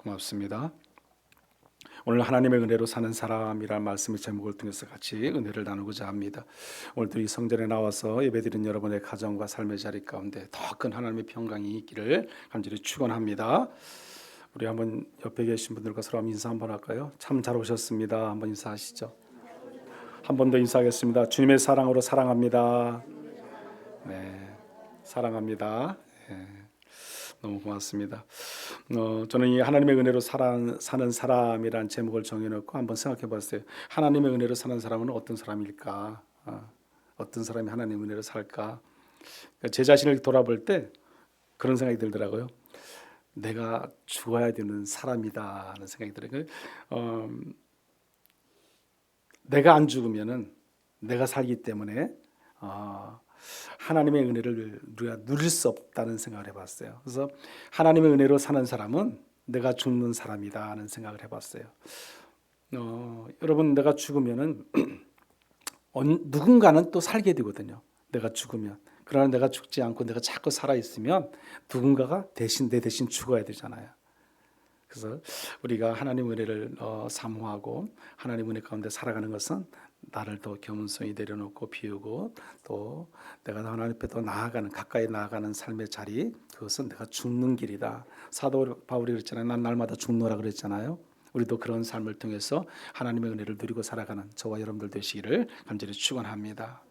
고맙습니다. 오늘 하나님의 은혜로 사는 사람이란 말씀의 제목을 통해서 같이 은혜를 나누고자 합니다. 오늘도 이 성전에 나와서 예배드린 여러분의 가정과 삶의 자리 가운데 더 큰 하나님의 평강이 있기를 간절히 축원합니다. 우리 한번 옆에 계신 분들과 서로 인사 한번 할까요? 참 잘 오셨습니다. 한번 인사하시죠. 한 번 더 인사하겠습니다. 주님의 사랑으로 사랑합니다. 네, 사랑합니다. 네. 너무 고맙습니다. 저는 이 하나님의 은혜로 사는 사람이라는 제목을 정해놓고 한번 생각해봤어요. 하나님의 은혜로 사는 사람은 어떤 사람일까? 어떤 사람이 하나님의 은혜로 살까? 그러니까 제 자신을 돌아볼 때 그런 생각이 들더라고요. 내가 죽어야 되는 사람이다 하는 생각이 들어요. 내가 안 죽으면은 내가 살기 때문에 하나님의 은혜를 우리가 누릴 수 없다는 생각을 해봤어요. 그래서 하나님의 은혜로 사는 사람은 내가 죽는 사람이다 하는 생각을 해봤어요. 여러분, 내가 죽으면은 누군가는 또 살게 되거든요. 내가 죽으면. 그러나 내가 죽지 않고 내가 자꾸 살아있으면 누군가가 내 대신 죽어야 되잖아요. 그래서 우리가 하나님의 은혜를 사모하고 하나님의 은혜 가운데 살아가는 것은 나를 더 겸손히 내려놓고 비우고 또 내가 하나님 앞에 더 나아가는 가까이 나아가는 삶의 자리, 그것은 내가 죽는 길이다. 사도 바울이 그랬잖아요. 난 날마다 죽노라 그랬잖아요. 우리도 그런 삶을 통해서 하나님의 은혜를 누리고 살아가는 저와 여러분들 되시기를 간절히 축원합니다.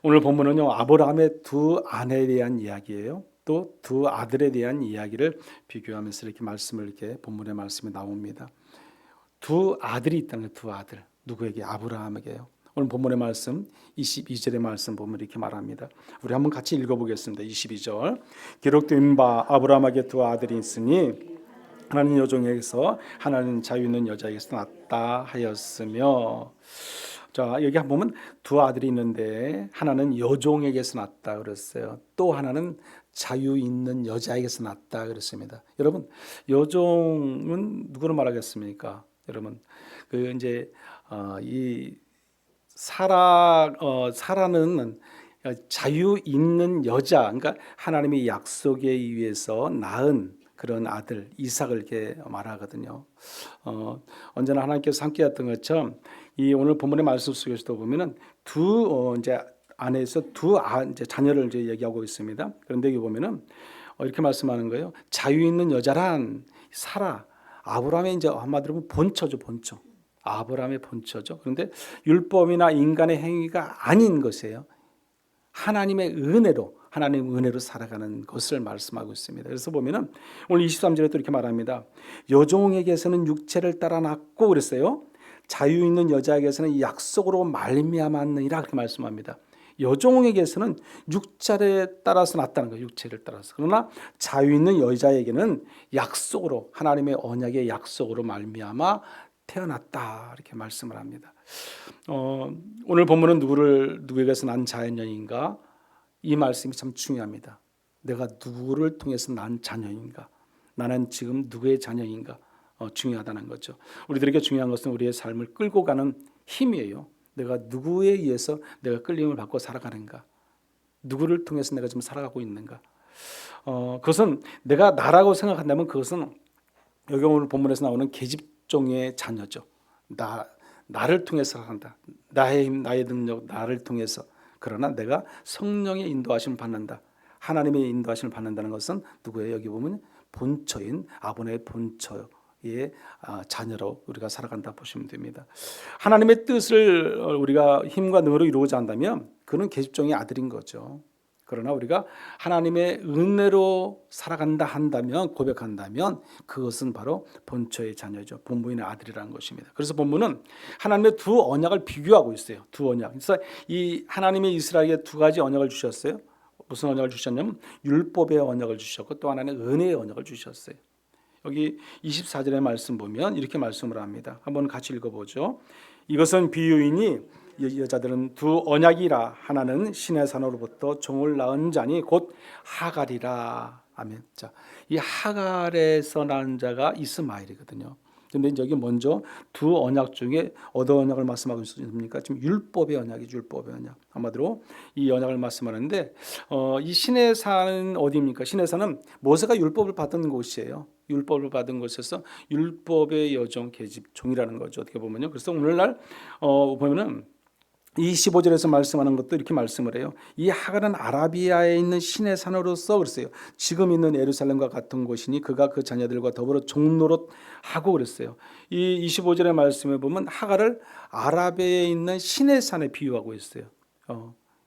오늘 본문은요, 아브라함의 두 아내에 대한 이야기예요. 또 두 아들에 대한 이야기를 비교하면서 이렇게 본문의 말씀이 나옵니다. 두 아들이 있다는 거예요. 두 아들. 누구에게? 아브라함에게요. 오늘 본문의 말씀 22절의 말씀 보면 이렇게 말합니다. 우리 한번 같이 읽어보겠습니다. 22절. 기록된 바 아브라함에게 두 아들이 있으니 하나는 여종에게서 하나는 자유 있는 여자에게서 낳았다 하였으며. 자, 여기 한번 보면 두 아들이 있는데 하나는 여종에게서 낳았다 그랬어요. 또 하나는 자유 있는 여자에게서 낳았다 그랬습니다. 여러분, 여종은 누구를 말하겠습니까? 여러분, 이 사라는 자유 있는 여자, 그러니까 하나님의 약속에 의해서 낳은 그런 아들 이삭을 이렇게 말하거든요. 언제나 하나님께서 함께했던 것처럼 이 오늘 본문의 말씀 속에서도 보면은 이제 안에서 이제 자녀를 이제 얘기하고 있습니다. 그런데 여기 보면은 이렇게 말씀하는 거예요. 자유 있는 여자란 사라, 아브라함의 이제 한마디로 보면 본처죠, 본처. 아브라함의 본처죠. 그런데 율법이나 인간의 행위가 아닌 것이에요. 하나님의 은혜로 살아가는 것을 말씀하고 있습니다. 그래서 보면은 오늘 23절에 또 이렇게 말합니다. 여종에게서는 육체를 따라 낳고 그랬어요. 자유 있는 여자에게서는 약속으로 말미암았느니라 그렇게 말씀합니다. 여종에게서는 육체를 따라서 낳았다는 거예요. 육체를 따라서. 그러나 자유 있는 여자에게는 약속으로, 하나님의 언약의 약속으로 말미암아 태어났다 이렇게 말씀을 합니다. 오늘 본문은 누구에게서 난 자녀인가? 이 말씀이 참 중요합니다. 내가 누구를 통해서 난 자녀인가? 나는 지금 누구의 자녀인가? 중요하다는 거죠. 우리들에게 중요한 것은 우리의 삶을 끌고 가는 힘이에요. 내가 누구에 의해서 내가 끌림을 받고 살아가는가? 누구를 통해서 내가 지금 살아가고 있는가? 그것은 내가 나라고 생각한다면 그것은 여기 오늘 본문에서 나오는 계집종의 자녀죠. 나를 통해서 살아간다. 나의 힘, 나의 능력, 나를 통해서. 그러나 내가 성령의 인도하심을 받는다. 하나님의 인도하심을 받는다는 것은 누구예요? 여기 보면 본처인 아브라함의 본처의 자녀로 우리가 살아간다 보시면 됩니다. 하나님의 뜻을 우리가 힘과 능으로 이루고자 한다면 그는 계집종의 아들인 거죠. 그러나 우리가 하나님의 은혜로 살아간다 한다면, 고백한다면 그것은 바로 본처의 자녀죠. 본부인의 아들이라는 것입니다. 그래서 본문은 하나님의 두 언약을 비교하고 있어요. 두 언약. 그래서 이 하나님의 이스라엘에게 두 가지 언약을 주셨어요. 무슨 언약을 주셨냐면 율법의 언약을 주셨고 또 하나는 은혜의 언약을 주셨어요. 여기 24절의 말씀 보면 이렇게 말씀을 합니다. 한번 같이 읽어보죠. 이것은 비유이니 여자들은 두 언약이라. 하나는 신의 산으로부터 종을 낳은 자니 곧 하갈이라. 아멘. 자, 이 하갈에서 낳은 자가 이스마엘이거든요. 근데 여기 먼저 두 언약 중에 어떤 언약을 말씀하고 있습니까? 지금 율법의 언약이죠. 율법의 언약. 한마디로 이 언약을 말씀하는데 이 시내산은 어디입니까? 시내산은 모세가 율법을 받은 곳이에요. 율법을 받은 곳에서 율법의 여종 계집 종이라는 거죠. 어떻게 보면요. 그래서 오늘날 보면은 이 15절에서 말씀하는 것도 이렇게 말씀을 해요. 이 하갈은 아라비아에 있는 신의 산으로서 그랬어요. 지금 있는 예루살렘과 같은 곳이니 그가 그 자녀들과 더불어 종노릇하고 그랬어요. 이 25절의 말씀에 보면 하갈을 아라비아에 있는 신의 산에 비유하고 있어요.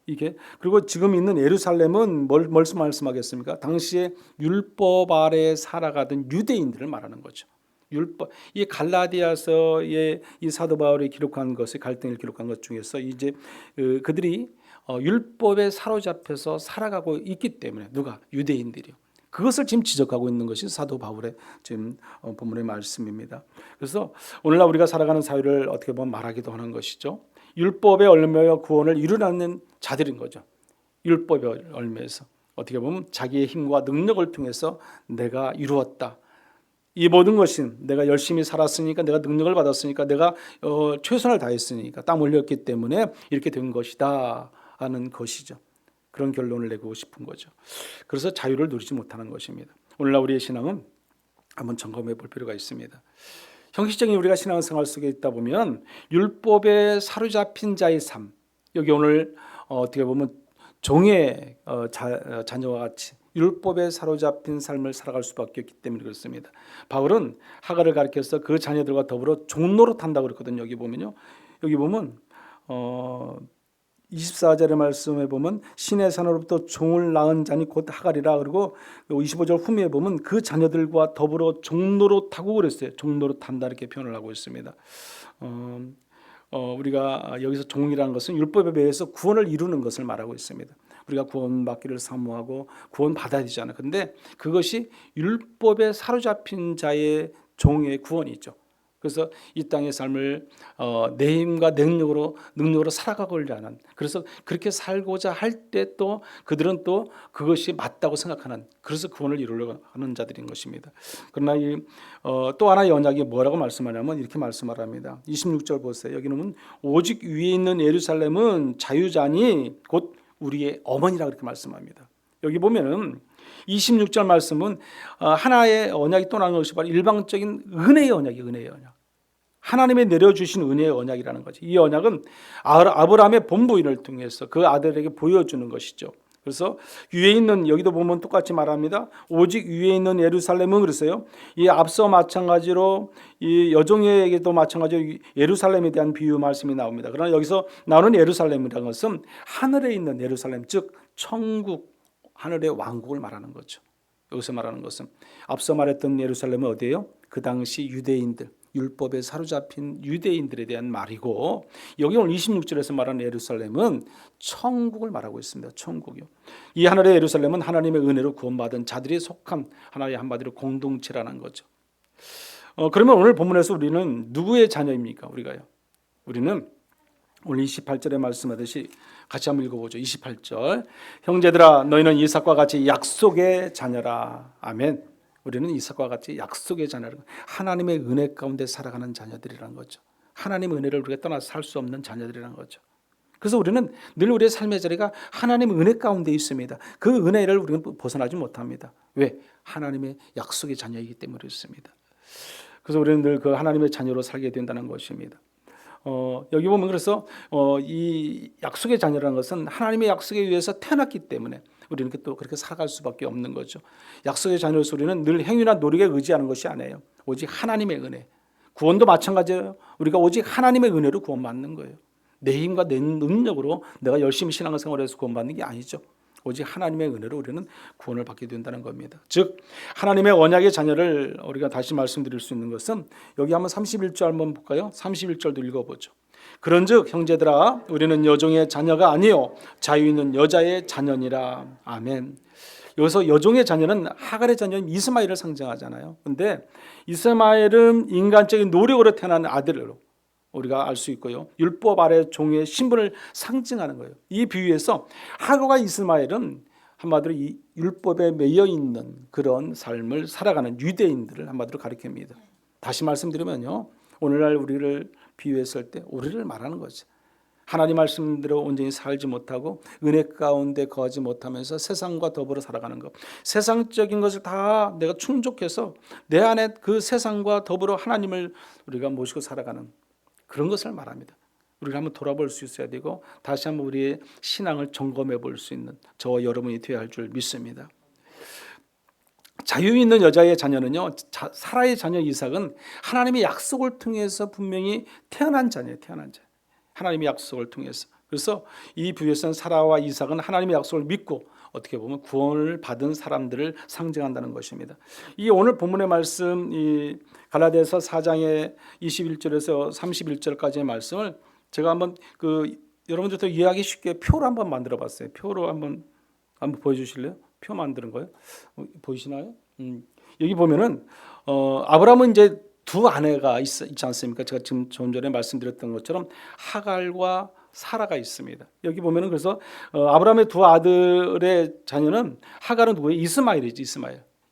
이게 그리고 지금 있는 예루살렘은 뭘 말씀하겠습니까? 당시에 율법 아래 살아가던 유대인들을 말하는 거죠. 율법, 이 갈라디아서의 이 사도 바울이 기록한 것의 갈등을 기록한 것 중에서 이제 그들이 율법에 사로잡혀서 살아가고 있기 때문에 누가 유대인들이요. 그것을 지금 지적하고 있는 것이 사도 바울의 지금 본문의 말씀입니다. 그래서 오늘날 우리가 살아가는 사회를 어떻게 보면 말하기도 하는 것이죠. 율법의 얼매여 구원을 이루는 자들인 거죠. 율법의 얼매에서 어떻게 보면 자기의 힘과 능력을 통해서 내가 이루었다. 이 모든 것이 내가 열심히 살았으니까, 내가 능력을 받았으니까, 내가 최선을 다했으니까, 땀 흘렸기 때문에 이렇게 된 것이다 하는 것이죠. 그런 결론을 내고 싶은 거죠. 그래서 자유를 누리지 못하는 것입니다. 오늘날 우리의 신앙은 한번 점검해 볼 필요가 있습니다. 형식적인 우리가 신앙생활 속에 있다 보면 율법에 사로잡힌 자의 삶, 여기 오늘 어떻게 보면 종의 자녀와 같이 율법에 사로잡힌 삶을 살아갈 수밖에 없기 때문에 그렇습니다. 바울은 하갈을 가리켜서 그 자녀들과 더불어 종노릇한다고 그랬거든요. 여기 보면요. 여기 보면 24절의 말씀에 보면 신의 산으로부터 종을 낳은 자니 곧 하갈이라. 그리고 25절 후미에 보면 그 자녀들과 더불어 종노릇하고 그랬어요. 종노릇한다 이렇게 표현을 하고 있습니다. 우리가 여기서 종이라는 것은 율법에 의해서 구원을 이루는 것을 말하고 있습니다. 우리가 구원받기를 사모하고 구원받아야 되잖아요. 그런데 그것이 율법에 사로잡힌 자의 종의 구원이죠. 그래서 이 땅의 삶을 내 힘과 능력으로 살아가고자 하는, 그래서 그렇게 살고자 할 때 또 그들은 또 그것이 맞다고 생각하는, 그래서 구원을 이루려고 하는 자들인 것입니다. 그러나 또 하나의 언약이 뭐라고 말씀하냐면 이렇게 말씀을 합니다. 26절 보세요. 여기는 오직 위에 있는 예루살렘은 자유자니 곧 우리의 어머니라고 그렇게 말씀합니다. 여기 보면은 26절 말씀은 하나의 언약이 또 나오는 것이 바로 일방적인 은혜의 언약이 은혜의 언약. 하나님의 내려주신 은혜의 언약이라는 거죠. 이 언약은 아브라함의 본부인을 통해서 그 아들에게 보여주는 것이죠. 그래서 위에 있는, 여기도 보면 똑같이 말합니다. 오직 위에 있는 예루살렘은 그랬어요. 이 앞서 마찬가지로 이 여종에게도 마찬가지로 예루살렘에 대한 비유 말씀이 나옵니다. 그러나 여기서 나오는 예루살렘이라는 것은 하늘에 있는 예루살렘, 즉 천국, 하늘의 왕국을 말하는 거죠. 여기서 말하는 것은 앞서 말했던 예루살렘은 어디예요? 그 당시 유대인들, 율법에 사로잡힌 유대인들에 대한 말이고, 여기 오늘 26절에서 말하는 예루살렘은 천국을 말하고 있습니다. 천국이요. 이 하늘의 예루살렘은 하나님의 은혜로 구원받은 자들이 속한 하나의 한마디로 공동체라는 거죠. 그러면 오늘 본문에서 우리는 누구의 자녀입니까? 우리가요. 우리는 오늘 28절에 말씀하듯이 같이 한번 읽어보죠. 28절. 형제들아 너희는 이삭과 같이 약속의 자녀라. 아멘. 우리는 이삭과 같이 약속의 자녀라. 하나님의 은혜 가운데 살아가는 자녀들이라는 거죠. 하나님의 은혜를 우리가 떠나서 살 수 없는 자녀들이라는 거죠. 그래서 우리는 늘 우리의 삶의 자리가 하나님의 은혜 가운데 있습니다. 그 은혜를 우리는 벗어나지 못합니다. 왜? 하나님의 약속의 자녀이기 때문에 그렇습니다. 그래서 우리는 늘 그 하나님의 자녀로 살게 된다는 것입니다. 여기 보면 그래서 이 약속의 자녀라는 것은 하나님의 약속에 의해서 태어났기 때문에 우리는 또 그렇게 살아갈 수밖에 없는 거죠. 약속의 자녀로서 우리는 늘 행위나 노력에 의지하는 것이 아니에요. 오직 하나님의 은혜. 구원도 마찬가지예요. 우리가 오직 하나님의 은혜로 구원받는 거예요. 내 힘과 내 능력으로 내가 열심히 신앙생활해서 구원받는 게 아니죠. 오직 하나님의 은혜로 우리는 구원을 받게 된다는 겁니다. 즉 하나님의 언약의 자녀를 우리가 다시 말씀드릴 수 있는 것은 여기 한번 31절 한번 볼까요? 31절도 읽어보죠. 그런즉 형제들아 우리는 여종의 자녀가 아니요 자유 있는 여자의 자녀니라. 아멘. 여기서 여종의 자녀는 하갈의 자녀인 이스마엘을 상징하잖아요. 그런데 이스마엘은 인간적인 노력으로 태어난 아들로 우리가 알 수 있고요. 율법 아래 종의 신분을 상징하는 거예요. 이 비유에서 하갈과 이스마엘은 한마디로 이 율법에 매여 있는 그런 삶을 살아가는 유대인들을 한마디로 가리킵니다. 다시 말씀드리면요, 오늘날 우리를 비유했을 때 우리를 말하는 거죠. 하나님 말씀대로 온전히 살지 못하고 은혜 가운데 거하지 못하면서 세상과 더불어 살아가는 것, 세상적인 것을 다 내가 충족해서 내 안에 그 세상과 더불어 하나님을 우리가 모시고 살아가는 그런 것을 말합니다. 우리가 한번 돌아볼 수 있어야 되고 다시 한번 우리의 신앙을 점검해 볼 수 있는 저와 여러분이 되어야 할 줄 믿습니다. 자유 있는 여자의 자녀는요, 사라의 자녀 이삭은 하나님의 약속을 통해서 분명히 태어난 자녀예요. 태어난 자. 하나님의 약속을 통해서. 그래서 이 부에서는 사라와 이삭은 하나님의 약속을 믿고 어떻게 보면 구원을 받은 사람들을 상징한다는 것입니다. 이 오늘 본문의 말씀, 이 갈라디아서 4장의 21절에서 31절까지의 말씀을 제가 한번 여러분들도 이해하기 쉽게 표로 한번 만들어 봤어요. 표로 한번 보여주실래요? 표 만드는 거예요. 보이시나요? 여기 보면은 아브라함은 이제 두 아내가 있지 않습니까? 제가 지금 좀 전에 말씀드렸던 것처럼 하갈과 사라가 있습니다. 여기 보면은 그래서 아브라함의 두 아들의 자녀는 하갈은 누구예요? 이스마엘이지.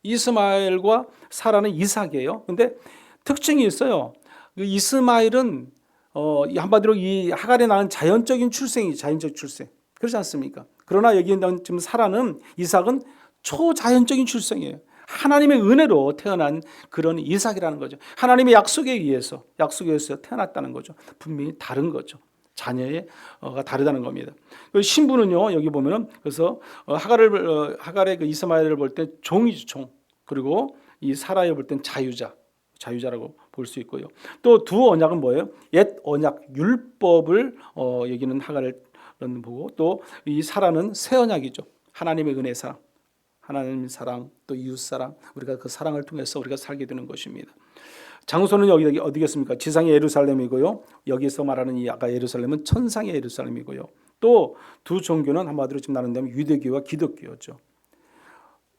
이스마엘과 사라는 이삭이에요. 근데 특징이 있어요. 이스마엘은 한마디로 이 하갈에 낳은 자연적 출생. 그렇지 않습니까? 그러나 여기 지금 사라는 이삭은 초자연적인 출생이에요. 하나님의 은혜로 태어난 그런 이삭이라는 거죠. 하나님의 약속에 의해서 태어났다는 거죠. 분명히 다른 거죠. 자녀가 다르다는 겁니다. 신부는요, 여기 보면은 그래서 하갈의 그 이스마엘을 볼 때 종이죠, 종. 그리고 이 사라에 볼 땐 자유자라고 볼 수 있고요. 또 두 언약은 뭐예요? 옛 언약 율법을 여기는 하갈을 보고 또 이 사라는 새 언약이죠. 하나님의 은혜 사랑. 하나님 사랑, 또 이웃 사랑, 우리가 그 사랑을 통해서 우리가 살게 되는 것입니다. 장소는 여기 어디겠습니까? 지상의 예루살렘이고요. 여기서 말하는 이 아까 예루살렘은 천상의 예루살렘이고요. 또 두 종교는 한마디로 지금 나눈다면 유대교와 기독교죠.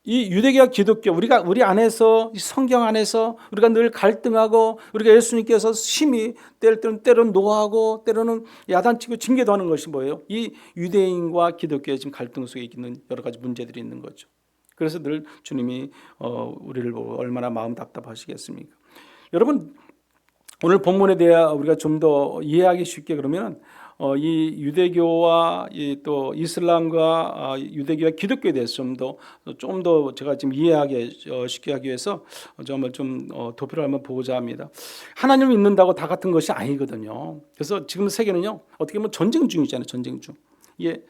이 유대교와 기독교, 우리 안에서, 이 성경 안에서 우리가 늘 갈등하고 우리가 예수님께서 심히 때로는 노하고 때로는 야단치고 징계도 하는 것이 뭐예요? 이 유대인과 기독교의 지금 갈등 속에 있는 여러 가지 문제들이 있는 거죠. 그래서 늘 주님이 우리를 보고 얼마나 마음 답답하시겠습니까? 여러분, 오늘 본문에 대해 우리가 좀 더 이해하기 쉽게 그러면 이 유대교와 또 이슬람과 유대교와 기독교에 대해서 좀 더 제가 지금 이해하게 쉽게 하기 위해서 정말 좀 도표를 한번 보고자 합니다. 하나님을 믿는다고 다 같은 것이 아니거든요. 그래서 지금 세계는요, 어떻게 보면 전쟁 중이잖아요. 전쟁 중. 예.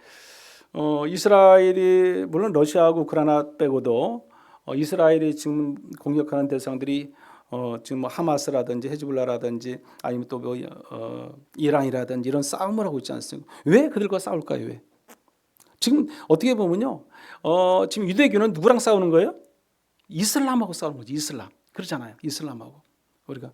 이스라엘이 물론 러시아하고 우크라이나 빼고도 이스라엘이 지금 공격하는 대상들이 지금 뭐 하마스라든지 헤즈볼라라든지 아니면 또 이란이라든지 이런 싸움을 하고 있지 않습니까? 왜 그들과 싸울까요? 왜? 지금 어떻게 보면요, 지금 유대교는 누구랑 싸우는 거예요? 이슬람하고 싸우는 거죠. 이슬람. 그렇잖아요. 이슬람하고. 우리가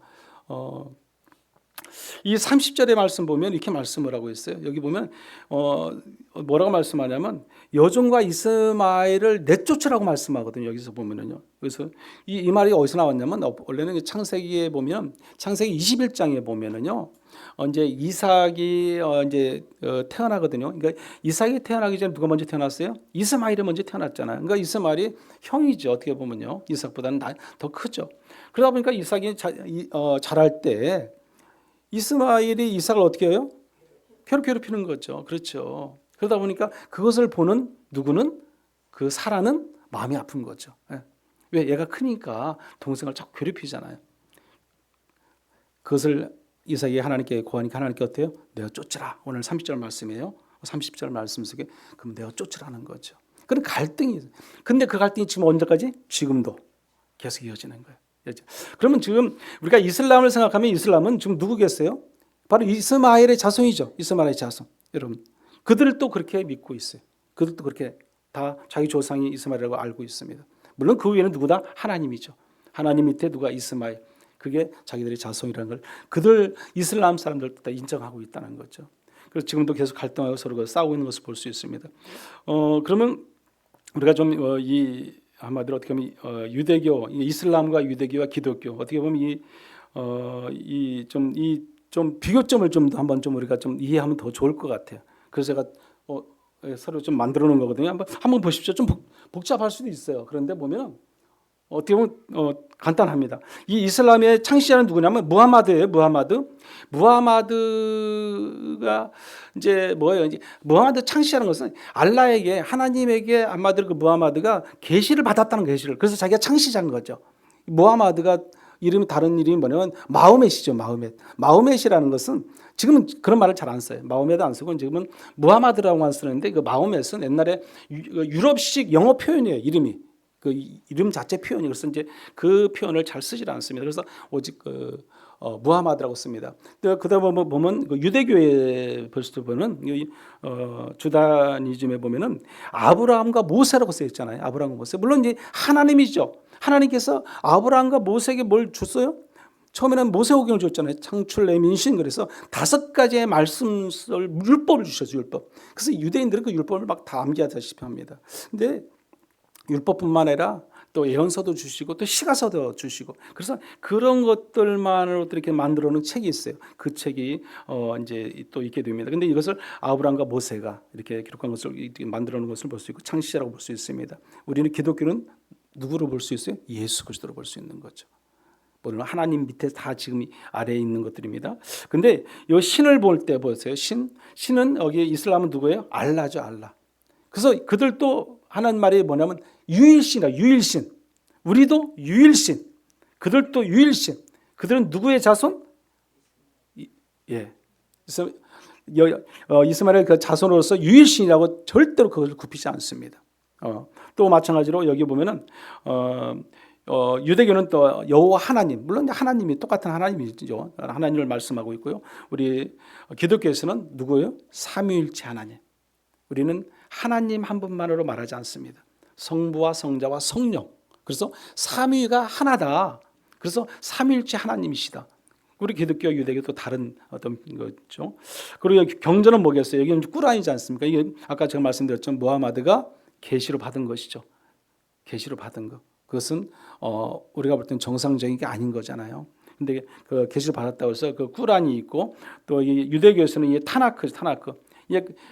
이 30절의 말씀 보면 이렇게 말씀을 하고 있어요. 여기 보면 뭐라고 말씀하냐면 여종과 이스마엘을 내쫓으라고 말씀하거든요. 여기서 보면은요. 그래서 이 말이 어디서 나왔냐면 원래는 창세기에 보면 창세기 21장에 보면은요. 이제 이삭이 이제 태어나거든요. 그러니까 이삭이 태어나기 전에 누가 먼저 태어났어요? 이스마엘이 먼저 태어났잖아요. 그러니까 이스마엘이 형이죠. 어떻게 보면요. 이삭보다는 더 크죠. 그러다 보니까 이삭이 자랄 때 이스마엘이 이삭을 어떻게 해요? 괴롭히는 거죠. 그렇죠. 그러다 보니까 그것을 보는 누구는 그 사라는 마음이 아픈 거죠. 왜? 얘가 크니까 동생을 자꾸 괴롭히잖아요. 그것을 이삭이 하나님께 고하니까 하나님께 어때요? 내가 쫓으라. 오늘 30절 말씀이에요. 30절 말씀 속에 그럼 내가 쫓으라는 거죠. 그런 갈등이 있어요. 근데 그 갈등이 지금 언제까지? 지금도 계속 이어지는 거예요. 그러면 지금 우리가 이슬람을 생각하면 이슬람은 지금 누구겠어요? 바로 이스마엘의 자손이죠. 이스마엘의 자손. 여러분, 그들도 그렇게 믿고 있어요. 그들도 그렇게 다 자기 조상이 이스마엘이라고 알고 있습니다. 물론 그 위에는 누구다? 하나님이죠. 하나님 밑에 누가 이스마엘. 그게 자기들의 자손이라는 걸 그들 이슬람 사람들도 다 인정하고 있다는 거죠. 그래서 지금도 계속 갈등하고 서로 싸우고 있는 것을 볼 수 있습니다. 그러면 우리가 좀 한마디로 어떻게 보면 유대교, 이슬람과 유대교와 기독교 어떻게 보면 좀 비교점을 좀 한번 좀 우리가 좀 이해하면 더 좋을 것 같아요. 그래서 제가 서로 좀 만들어 놓은 거거든요. 한번 보십시오. 좀 복잡할 수도 있어요. 그런데 보면 어떻게 보면 간단합니다. 이 이슬람의 창시자는 누구냐면 무하마드예요. 무하마드가 이제 뭐예요? 이제 무하마드 창시하는 것은 알라에게 하나님에게 한마디로 그 무하마드가 계시를 받았다는 계시를. 그래서 자기가 창시자인 거죠. 무하마드가 이름이 다른 이름이 뭐냐면 마호멧이죠. 마호멧이라는 것은 지금은 그런 말을 잘 안 써요. 마호멧 안 쓰고 지금은 무하마드라고만 쓰는데 그 마호멧은 옛날에 유럽식 영어 표현이에요. 이름이. 그 이름 자체 표현이. 그래서 이제 그 표현을 잘 쓰질 않습니다. 그래서 오직 무하마드라고 씁니다. 그다음에 보면 그 유대교에 벌써 보면 주다니즘에 보면은 아브라함과 모세라고 써 있잖아요. 아브라함과 모세. 물론 이제 하나님이죠. 하나님께서 아브라함과 모세에게 뭘 줬어요? 처음에는 모세오경을 줬잖아요. 창출 내 민신. 그래서 5가지의 말씀을 율법을 주셨어요. 율법. 그래서 유대인들은 그 율법을 막 다 암기하다시피 합니다. 근데 율법뿐만 아니라 또 예언서도 주시고 또 시가서도 주시고 그래서 그런 것들만으로 이렇게 만들어 놓은 책이 있어요. 그 책이 이제 또 있게 됩니다. 근데 이것을 아브라함과 모세가 이렇게 기록한 것을 만들어 놓은 것을 볼 수 있고 창시자라고 볼 수 있습니다. 우리는 기독교는 누구로 볼 수 있어요? 예수 그리스도로 볼 수 있는 거죠. 물론 하나님 밑에 다 지금 아래에 있는 것들입니다. 근데 이 신을 볼 때 보세요. 신은 여기 이슬람은 누구예요? 알라죠, 알라. 그래서 그들도 하는 말이 뭐냐면 유일신이다. 유일신. 우리도 유일신. 그들도 유일신. 그들은 누구의 자손? 예. 그래서 이스마엘 그 자손으로서 유일신이라고 절대로 그것을 굽히지 않습니다. 또 마찬가지로 여기 보면은 유대교는 또 여호와 하나님, 물론 하나님이 똑같은 하나님이죠. 하나님을 말씀하고 있고요. 우리 기독교에서는 누구예요? 삼위일체 하나님. 우리는 하나님 한 분만으로 말하지 않습니다. 성부와 성자와 성령. 그래서 삼위가 하나다. 그래서 삼위일체 하나님이시다. 우리 기독교, 유대교도 다른 어떤 거죠. 그리고 여기 경전은 뭐겠어요? 여기는 꾸란이지 않습니까? 이게 아까 제가 말씀드렸죠. 무하마드가 계시로 받은 것이죠. 계시로 받은 것. 그것은 우리가 볼 때는 정상적인 게 아닌 거잖아요. 근데 그 계시를 받았다고 해서 그 꾸란이 있고 또 이 유대교에서는 이 타나크.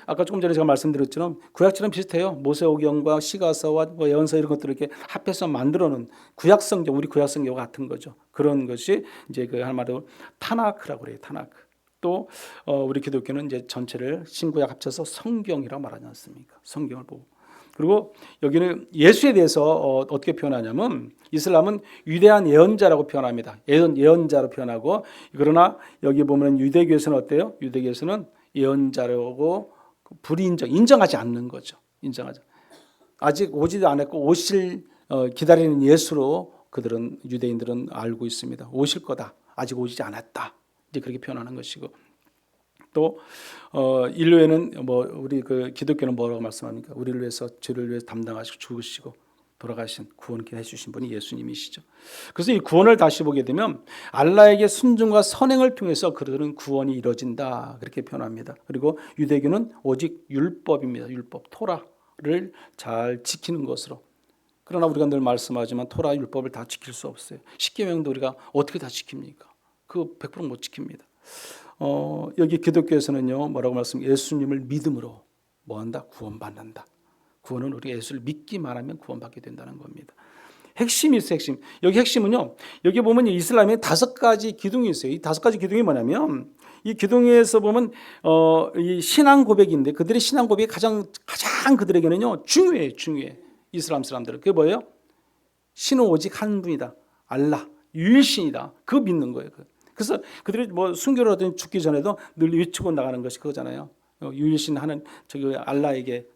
아까 조금 전에 제가 말씀드렸지만 구약처럼 비슷해요. 모세오경과 시가서와 뭐 예언서 이런 것들을 이렇게 합해서 만들어놓은 구약성경, 우리 구약성경 같은 거죠. 그런 것이 이제 그 한마디로 타나크라고 그래요. 타나크. 또 우리 기독교는 이제 전체를 신구약 합쳐서 성경이라고 말하지 않습니까? 성경을 보고. 그리고 여기는 예수에 대해서 어떻게 표현하냐면 이슬람은 위대한 예언자라고 표현합니다. 예언자로 표현하고 그러나 여기 보면 유대교에서는 어때요? 유대교에서는 예언자라고 인정하지 않는 거죠. 아직 오지도 않았고 오실 기다리는 예수로 그들은 유대인들은 알고 있습니다. 오실 거다. 아직 오지 않았다. 이제 그렇게 표현하는 것이고 또 인류에는 뭐 우리 그 기독교는 뭐라고 말씀합니까? 우리를 위해서 죄를 위해서 담당하시고 죽으시고 돌아가신 구원케 해주신 분이 예수님이시죠. 그래서 이 구원을 다시 보게 되면 알라에게 순종과 선행을 통해서 그들은 구원이 이루어진다 그렇게 표현합니다. 그리고 유대교는 오직 율법입니다. 율법 토라를 잘 지키는 것으로. 그러나 우리가 늘 말씀하지만 토라 율법을 다 지킬 수 없어요. 십계명도 우리가 어떻게 다 지킵니까? 그거 100% 못 지킵니다. 여기 기독교에서는요 뭐라고 말씀해요? 예수님을 믿음으로 뭐한다? 구원받는다. 구원은 우리 예수를 믿기만 하면 구원받게 된다는 겁니다. 핵심이 있어요. 핵심. 여기 핵심은요. 여기 보면 이슬람에 5가지 기둥이 있어요. 이 5가지 기둥이 뭐냐면 이 기둥에서 보면 이 신앙 고백인데 그들의 신앙 고백이 가장 그들에게는요 중요해. 이슬람 사람들은 그게 뭐예요? 신은 오직 한 분이다. 알라. 유일신이다. 그거 믿는 거예요. 그래서 그들이 뭐 순교를 하든 죽기 전에도 늘 외치고 나가는 것이 그거잖아요. 유일신 하는 저기 알라에게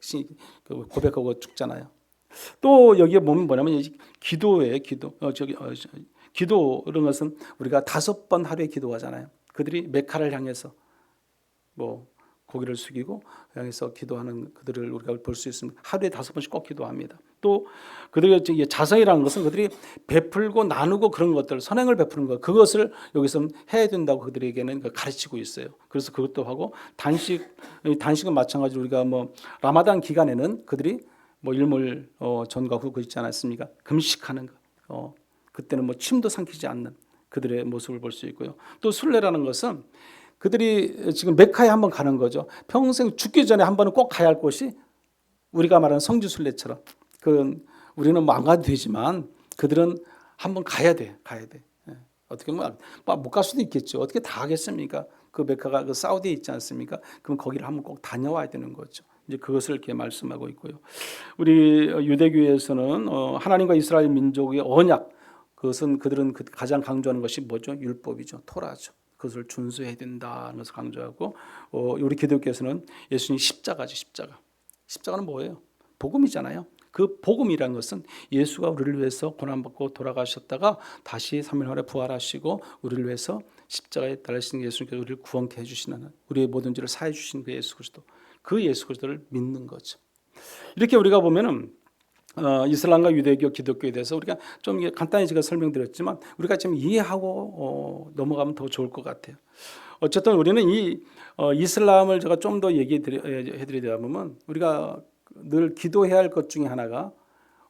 고백하고 죽잖아요. 또 여기에 보면 뭐냐면 기도예요. 기도 이런 것은 우리가 5번 하루에 기도하잖아요. 그들이 메카를 향해서 뭐 고개를 숙이고 향해서 기도하는 그들을 우리가 볼 수 있습니다. 하루에 5번씩 꼭 기도합니다. 또 그들의 자성이라는 것은 그들이 베풀고 나누고 그런 것들, 선행을 베푸는 것, 그것을 여기서 해야 된다고 그들에게는 가르치고 있어요. 그래서 그것도 하고 단식은 마찬가지로 우리가 뭐 라마단 기간에는 그들이 뭐 일몰 전과 후 그 있지 않았습니까? 금식하는 거, 그때는 뭐 침도 삼키지 않는 그들의 모습을 볼 수 있고요. 또 순례라는 것은 그들이 지금 메카에 한번 가는 거죠. 평생 죽기 전에 한 번은 꼭 가야 할 곳이 우리가 말하는 성지순례처럼. 우리는 뭐 안 가도 되지만 그들은 한번 가야 돼. 예. 어떻게 보면 못 갈 수도 있겠죠. 어떻게 다 하겠습니까? 그 메카가 그 사우디에 있지 않습니까? 그럼 거기를 한번 꼭 다녀와야 되는 거죠. 이제 그것을 이렇게 말씀하고 있고요. 우리 유대교에서는 하나님과 이스라엘 민족의 언약, 그것은 그들은 가장 강조하는 것이 뭐죠? 율법이죠. 토라죠. 그것을 준수해야 된다는 것을 강조하고, 우리 기독교에서는 예수님 십자가죠. 십자가는 뭐예요? 복음이잖아요. 그 복음이라는 것은 예수가 우리를 위해서 고난받고 돌아가셨다가 다시 3일 만에 부활하시고 우리를 위해서 십자가에 달리신 예수님께서 우리를 구원케 해주시는, 우리의 모든 죄를 사해 주신 그 예수 그리스도, 그 예수 그리스도를 믿는 거죠. 이렇게 우리가 보면은 이슬람과 유대교, 기독교에 대해서 우리가 좀 간단히 제가 설명드렸지만 우리가 좀 이해하고 넘어가면 더 좋을 것 같아요. 어쨌든 우리는 이 이슬람을 제가 좀 더 얘기해드리다 보면 우리가 늘 기도해야 할 것 중에 하나가,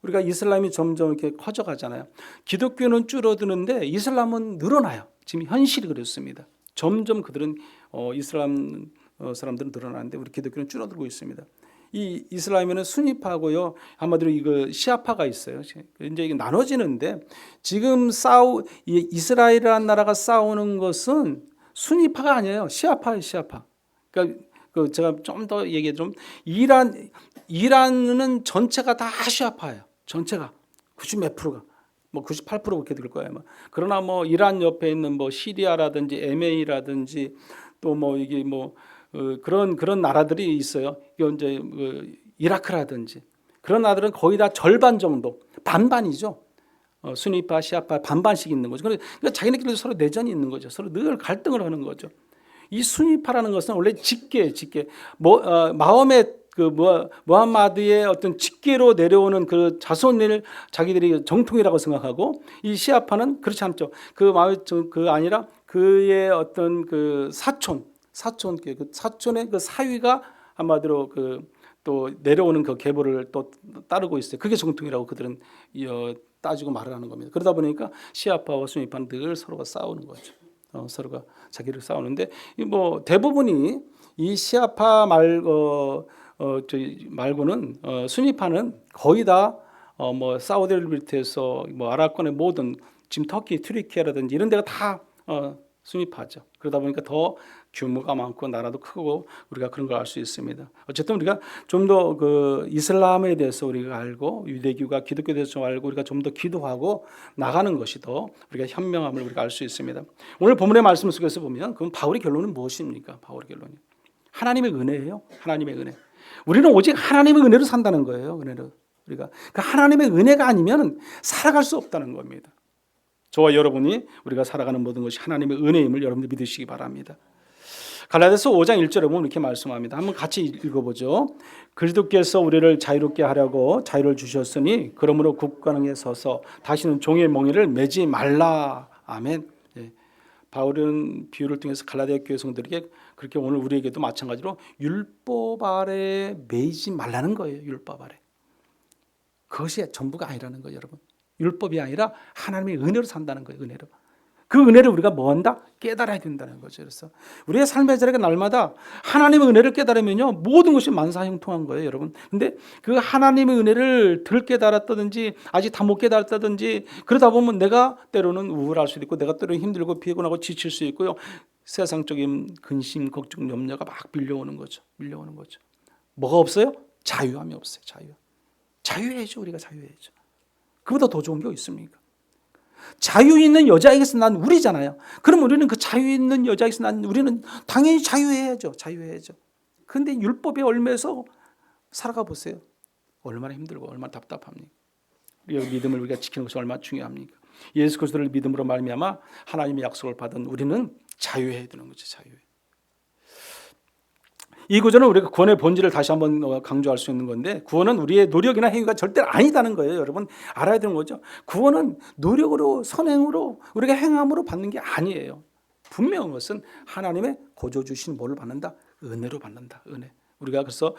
우리가 이슬람이 점점 이렇게 커져가잖아요. 기독교는 줄어드는데 이슬람은 늘어나요. 지금 현실이 그렇습니다. 점점 그들은 이슬람 사람들은 늘어나는데 우리 기독교는 줄어들고 있습니다. 이 이슬람에는 순위파고요, 한마디로 이거 시아파가 있어요. 이제 이게 나눠지는데 지금 이스라엘이라는 나라가 싸우는 것은 순위파가 아니에요. 시아파예요, 시아파. 그러니까 제가 좀 더 얘기하자면 이란은 전체가 다 시아파예요. 전체가 90 몇 프로가, 뭐 98% 그렇게 될 거예요. 그러나 뭐 이란 옆에 있는 뭐 시리아라든지 MA라든지 또 뭐 이게 뭐 그런 나라들이 있어요. 이제 이라크라든지 그런 나라들은 거의 다 절반 정도, 반반이죠. 순위파, 시아파 반반씩 있는 거죠. 그러니까 자기네끼리 서로 내전이 있는 거죠. 서로 늘 갈등을 하는 거죠. 이 순위파라는 것은 원래 직계 마음의 무함마드의 어떤 직계로 내려오는 그 자손을 자기들이 정통이라고 생각하고, 이 시아파는 그렇지 않죠. 그 아니라 그의 어떤 그 사촌의 그 사위가 한마디로 또 내려오는 그 계보를 또 따르고 있어요. 그게 정통이라고 그들은 따지고 말을 하는 겁니다. 그러다 보니까 시아파와 순위파는 늘 서로가 싸우는 거죠. 서로가 자기를 싸우는데 뭐 대부분이 이 시아파 말고는 순위파는 거의 다 뭐 사우디를 비롯해서 뭐 아랍권의 모든 지금 터키, 튀르키예라든지 이런 데가 다 순위파죠. 그러다 보니까 더 규모가 많고 나라도 크고 우리가 그런 걸 알 수 있습니다. 어쨌든 우리가 좀 더 그 이슬람에 대해서 우리가 알고 유대교가 기독교에 대해서 좀 알고 우리가 좀 더 기도하고 나가는 것이 더 우리가 현명함을 우리가 알 수 있습니다. 오늘 본문의 말씀 속에서 보면 그럼 바울의 결론은 무엇입니까? 바울의 결론이 하나님의 은혜예요. 하나님의 은혜. 우리는 오직 하나님의 은혜로 산다는 거예요. 은혜로 우리가 그 하나님의 은혜가 아니면 살아갈 수 없다는 겁니다. 저와 여러분이 우리가 살아가는 모든 것이 하나님의 은혜임을 여러분들 믿으시기 바랍니다. 갈라디아서 5장 1절에 보면 이렇게 말씀합니다. 한번 같이 읽어보죠. 그리스도께서 우리를 자유롭게 하려고 자유를 주셨으니 그러므로 굳건하게 서서 다시는 종의 멍에를 매지 말라. 아멘. 예. 바울은 비유를 통해서 갈라디아 교회 성도들에게 그렇게 오늘 우리에게도 마찬가지로 율법 아래 매이지 말라는 거예요. 율법 아래. 그것이 전부가 아니라는 거예요, 여러분. 율법이 아니라 하나님의 은혜로 산다는 거예요. 은혜로. 그 은혜를 우리가 뭐 한다? 깨달아야 된다는 거죠. 그래서 우리의 삶의 자리가 날마다 하나님의 은혜를 깨달으면요 모든 것이 만사형통한 거예요, 여러분. 근데 그 하나님의 은혜를 덜 깨달았다든지 아직 다 못 깨달았다든지 그러다 보면 내가 때로는 우울할 수도 있고 내가 때로는 힘들고 피곤하고 지칠 수 있고요. 세상적인 근심, 걱정, 염려가 막 밀려오는 거죠. 뭐가 없어요? 자유함이 없어요. 자유해야죠. 우리가 자유해야죠. 그보다 더 좋은 게 있습니까? 자유 있는 여자에게서 난 우리잖아요. 그럼 우리는 그 자유 있는 여자에게서 난 우리는 당연히 자유해야죠. 그런데 율법에 얽매여서 살아가 보세요. 얼마나 힘들고 얼마나 답답합니까? 우리의 믿음을 우리가 지키는 것이 얼마나 중요합니까? 예수 그리스도를 믿음으로 말미암아 하나님의 약속을 받은 우리는 자유해야 되는 거죠. 자유해. 이 구절은 우리가 구원의 본질을 다시 한번 강조할 수 있는 건데, 구원은 우리의 노력이나 행위가 절대 아니다는 거예요. 여러분 알아야 되는 거죠. 구원은 노력으로, 선행으로, 우리가 행함으로 받는 게 아니에요. 분명한 것은 하나님의 거저 주신 뭐를 받는다? 은혜로 받는다. 은혜. 우리가 그래서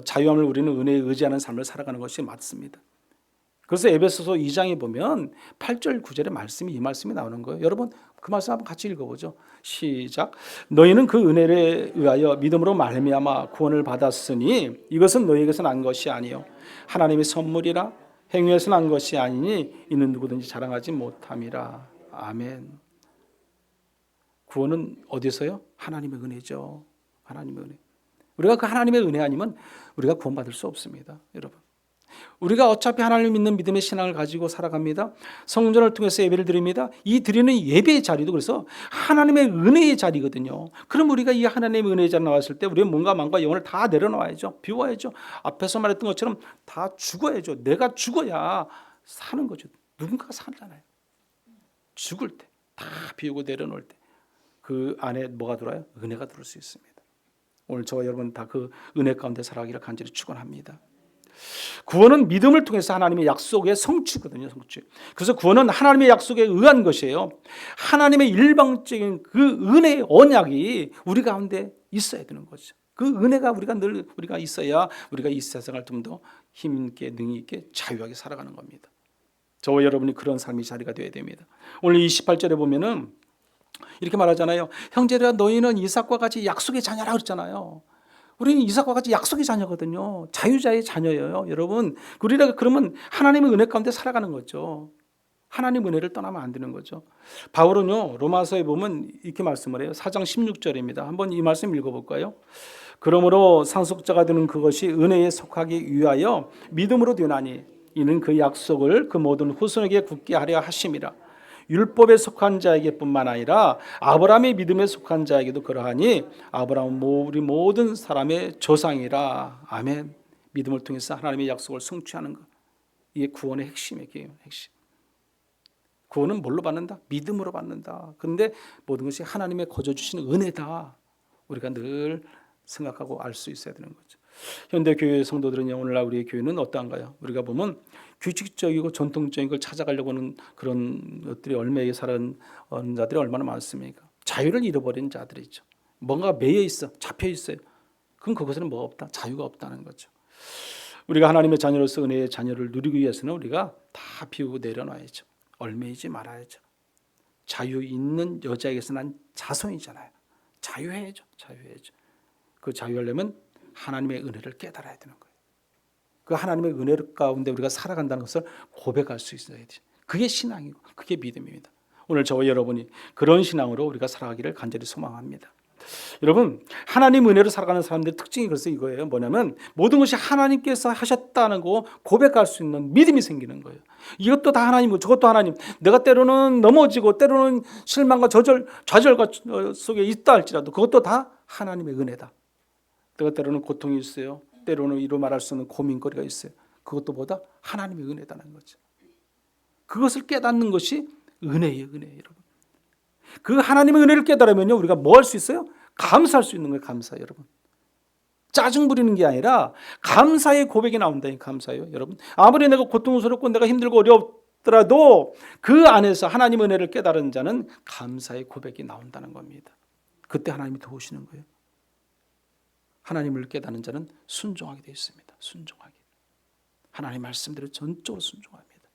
자유함을 우리는 은혜에 의지하는 삶을 살아가는 것이 맞습니다. 그래서 에베소서 2장에 보면 8절 9절의 말씀이 이 말씀이 나오는 거예요. 여러분 그 말씀 한번 같이 읽어보죠. 시작. 너희는 그 은혜에 의하여 믿음으로 말미암아 구원을 받았으니 이것은 너희에게서 난 것이 아니요 하나님의 선물이라. 행위에서 난 것이 아니니 이는 누구든지 자랑하지 못함이라. 아멘. 구원은 어디서요? 하나님의 은혜죠. 하나님의 은혜. 우리가 그 하나님의 은혜 아니면 우리가 구원받을 수 없습니다. 여러분, 우리가 어차피 하나님을 믿는 믿음의 신앙을 가지고 살아갑니다. 성전을 통해서 예배를 드립니다. 이 드리는 예배의 자리도 그래서 하나님의 은혜의 자리거든요. 그럼 우리가 이 하나님의 은혜의 자리 나왔을 때 우리의 몸과 마음과 영혼을 다 내려놓아야죠. 비워야죠. 앞에서 말했던 것처럼 다 죽어야죠. 내가 죽어야 사는 거죠. 누군가가 살잖아요. 죽을 때 다 비우고 내려놓을 때 그 안에 뭐가 들어와요? 은혜가 들어올 수 있습니다. 오늘 저와 여러분 다 그 은혜 가운데 살아가기를 간절히 축원합니다. 구원은 믿음을 통해서 하나님의 약속의 성취거든요. 성취. 그래서 구원은 하나님의 약속에 의한 것이에요. 하나님의 일방적인 그 은혜의 언약이 우리 가운데 있어야 되는 거죠. 그 은혜가 우리가 있어야 우리가 이 세상을 좀 더 힘있게 능히 있게 자유하게 살아가는 겁니다. 저와 여러분이 그런 삶의 자리가 되어야 됩니다. 오늘 28절에 보면은 이렇게 말하잖아요. 형제들아 너희는 이삭과 같이 약속의 자녀라 그랬잖아요. 우리는 이삭과 같이 약속의 자녀거든요. 자유자의 자녀예요. 여러분, 우리가 그러면 하나님의 은혜 가운데 살아가는 거죠. 하나님 은혜를 떠나면 안 되는 거죠. 바울은요, 로마서에 보면 이렇게 말씀을 해요. 4장 16절입니다. 한번 이 말씀 읽어볼까요? 그러므로 상속자가 되는 그것이 은혜에 속하기 위하여 믿음으로 되나니 이는 그 약속을 그 모든 후손에게 굳게 하려 하심이라. 율법에 속한 자에게뿐만 아니라 아브라함의 믿음에 속한 자에게도 그러하니 아브라함은 우리 모든 사람의 조상이라. 아멘. 믿음을 통해서 하나님의 약속을 성취하는 것, 이게 구원의 핵심이에요. 핵심. 구원은 뭘로 받는다? 믿음으로 받는다. 그런데 모든 것이 하나님의 거저 주시는 은혜다. 우리가 늘 생각하고 알 수 있어야 되는 거죠. 현대 교회 성도들은 오늘날 우리의 교회는 어떠한가요? 우리가 보면 규칙적이고 전통적인 걸 찾아가려고 하는 그런 것들이 얼매에 살아가는 자들이 얼마나 많습니까? 자유를 잃어버린 자들이죠. 뭔가 매여 있어, 잡혀 있어요. 그럼 그것에는 뭐가 없다? 자유가 없다는 거죠. 우리가 하나님의 자녀로서 은혜의 자녀를 누리기 위해서는 우리가 다 비우고 내려놔야죠. 얼매이지 말아야죠. 자유 있는 여자에게서 난 자손이잖아요. 자유해야죠. 자유해야죠. 그 자유하려면 하나님의 은혜를 깨달아야 되는 거예요. 그 하나님의 은혜 가운데 우리가 살아간다는 것을 고백할 수 있어야 돼요. 그게 신앙이고 그게 믿음입니다. 오늘 저와 여러분이 그런 신앙으로 우리가 살아가기를 간절히 소망합니다. 여러분, 하나님 은혜로 살아가는 사람들의 특징이 그래서 이거예요. 뭐냐면 모든 것이 하나님께서 하셨다는 거 고백할 수 있는 믿음이 생기는 거예요. 이것도 다 하나님이고 저것도 하나님. 내가 때로는 넘어지고 때로는 실망과 좌절과 속에 있다 할지라도 그것도 다 하나님의 은혜다. 내가 때로는 고통이 있어요. 때로는 이루 말할 수 없는 고민거리가 있어요. 그것도 보다 하나님의 은혜다는 거죠. 그것을 깨닫는 것이 은혜예요. 은혜, 여러분. 그 하나님의 은혜를 깨달으면요, 우리가 뭐 할 수 있어요? 감사할 수 있는 거예요. 감사, 여러분. 짜증 부리는 게 아니라 감사의 고백이 나온다니. 감사요, 여러분. 아무리 내가 고통스럽고 내가 힘들고 어렵더라도 그 안에서 하나님의 은혜를 깨달은 자는 감사의 고백이 나온다는 겁니다. 그때 하나님이 도우시는 거예요. 하나님을 깨닫는 자는 순종하게 되어 있습니다. 순종하게. 하나님 말씀대로 전적으로 순종합니다.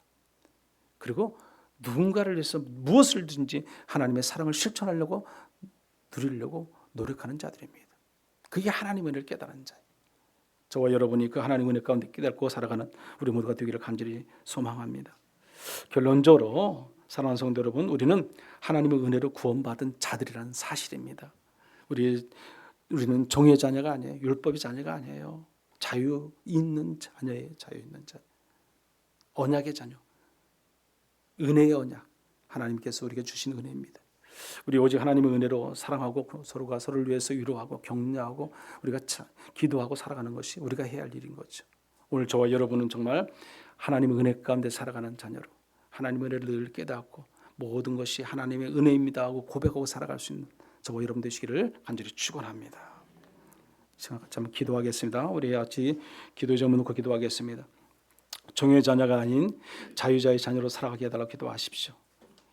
그리고 누군가를 위해서 무엇을든지 하나님의 사랑을 실천하려고 누리려고 노력하는 자들입니다. 그게 하나님의 은혜를 깨달은 자예요. 저와 여러분이 그 하나님의 은혜 가운데 깨닫고 살아가는 우리 모두가 되기를 간절히 소망합니다. 결론적으로 사랑하는 성도 여러분, 우리는 하나님의 은혜로 구원받은 자들이라는 사실입니다. 우리는 종의 자녀가 아니에요. 율법의 자녀가 아니에요. 자유 있는 자녀예요. 자유 있는 자. 언약의 자녀. 은혜의 언약. 하나님께서 우리에게 주신 은혜입니다. 우리 오직 하나님의 은혜로 사랑하고 서로가 서로를 위해서 위로하고 격려하고 우리가 기도하고 살아가는 것이 우리가 해야 할 일인 거죠. 오늘 저와 여러분은 정말 하나님의 은혜 가운데 살아가는 자녀로 하나님의 은혜를 늘 깨닫고 모든 것이 하나님의 은혜입니다 하고 고백하고 살아갈 수 있는 저와 여러분 되시기를 간절히 축원합니다. 잠깐 기도하겠습니다. 우리 같이 기도 제목 놓고 기도하겠습니다. 종의 자녀가 아닌 자유자의 자녀로 살아가게 해달라고 기도하십시오.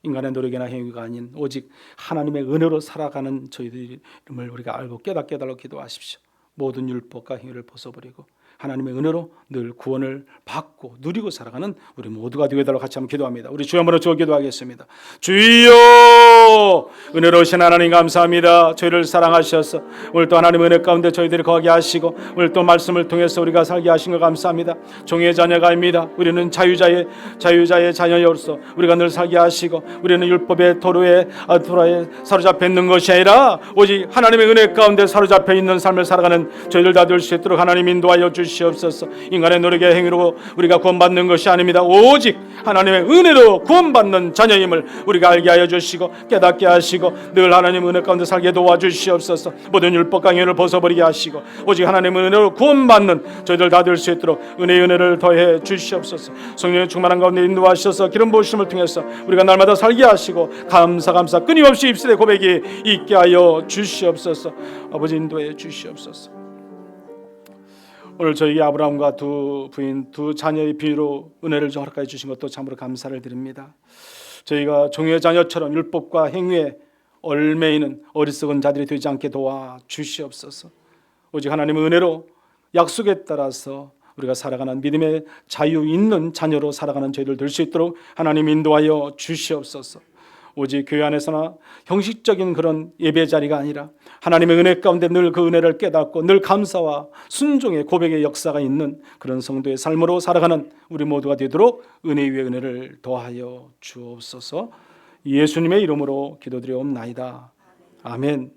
인간의 노력이나 행위가 아닌 오직 하나님의 은혜로 살아가는 저희들 이름을 우리가 알고 깨닫게 해달라고 기도하십시오. 모든 율법과 행위를 벗어버리고 하나님의 은혜로 늘 구원을 받고 누리고 살아가는 우리 모두가 되게 해달라고 같이 한번 기도합니다. 우리 주여 한번 더 기도하겠습니다. 주여 은혜로우신 하나님 감사합니다. 저희를 사랑하셔서 오늘 또 하나님 은혜 가운데 저희들이 거하게 하시고 오늘 또 말씀을 통해서 우리가 살게 하신 것 감사합니다. 종의 자녀가 아닙니다. 우리는 자유자의 자녀로서 우리가 늘 살게 하시고 우리는 율법의 도로에 사로잡혀 있는 것이 아니라 오직 하나님의 은혜 가운데 사로잡혀 있는 삶을 살아가는 저희들 다 될 수 있도록 하나님 인도하여 주시옵소서. 인간의 노력의 행위로 우리가 구원받는 것이 아닙니다. 오직 하나님의 은혜로 구원받는 자녀임을 우리가 알게 하여 주시고 깨닫게 하시고 늘 하나님 은혜 가운데 살게 도와주시옵소서. 모든 율법 강요를 벗어버리게 하시고 오직 하나님의 은혜로 구원받는 저희들 다 될 수 있도록 은혜의 은혜를 더해 주시옵소서. 성령의 충만한 가운데 인도하셔서 기름 부으심을 통해서 우리가 날마다 살게 하시고 감사 끊임없이 입술의 고백이 있게 하여 주시옵소서. 아버지 인도해 주시옵소서. 오늘 저희 아브라함과 두 부인 두 자녀의 비유로 은혜를 허락하여 주신 것도 참으로 감사를 드립니다. 저희가 종의 자녀처럼 율법과 행위에 얽매이는 어리석은 자들이 되지 않게 도와 주시옵소서. 오직 하나님의 은혜로 약속에 따라서 우리가 살아가는 믿음의 자유 있는 자녀로 살아가는 저희들 될 수 있도록 하나님 인도하여 주시옵소서. 오직 교회 안에서나 형식적인 그런 예배 자리가 아니라 하나님의 은혜 가운데 늘 그 은혜를 깨닫고 늘 감사와 순종의 고백의 역사가 있는 그런 성도의 삶으로 살아가는 우리 모두가 되도록 은혜 위에 은혜를 더하여 주옵소서. 예수님의 이름으로 기도드리옵나이다. 아멘.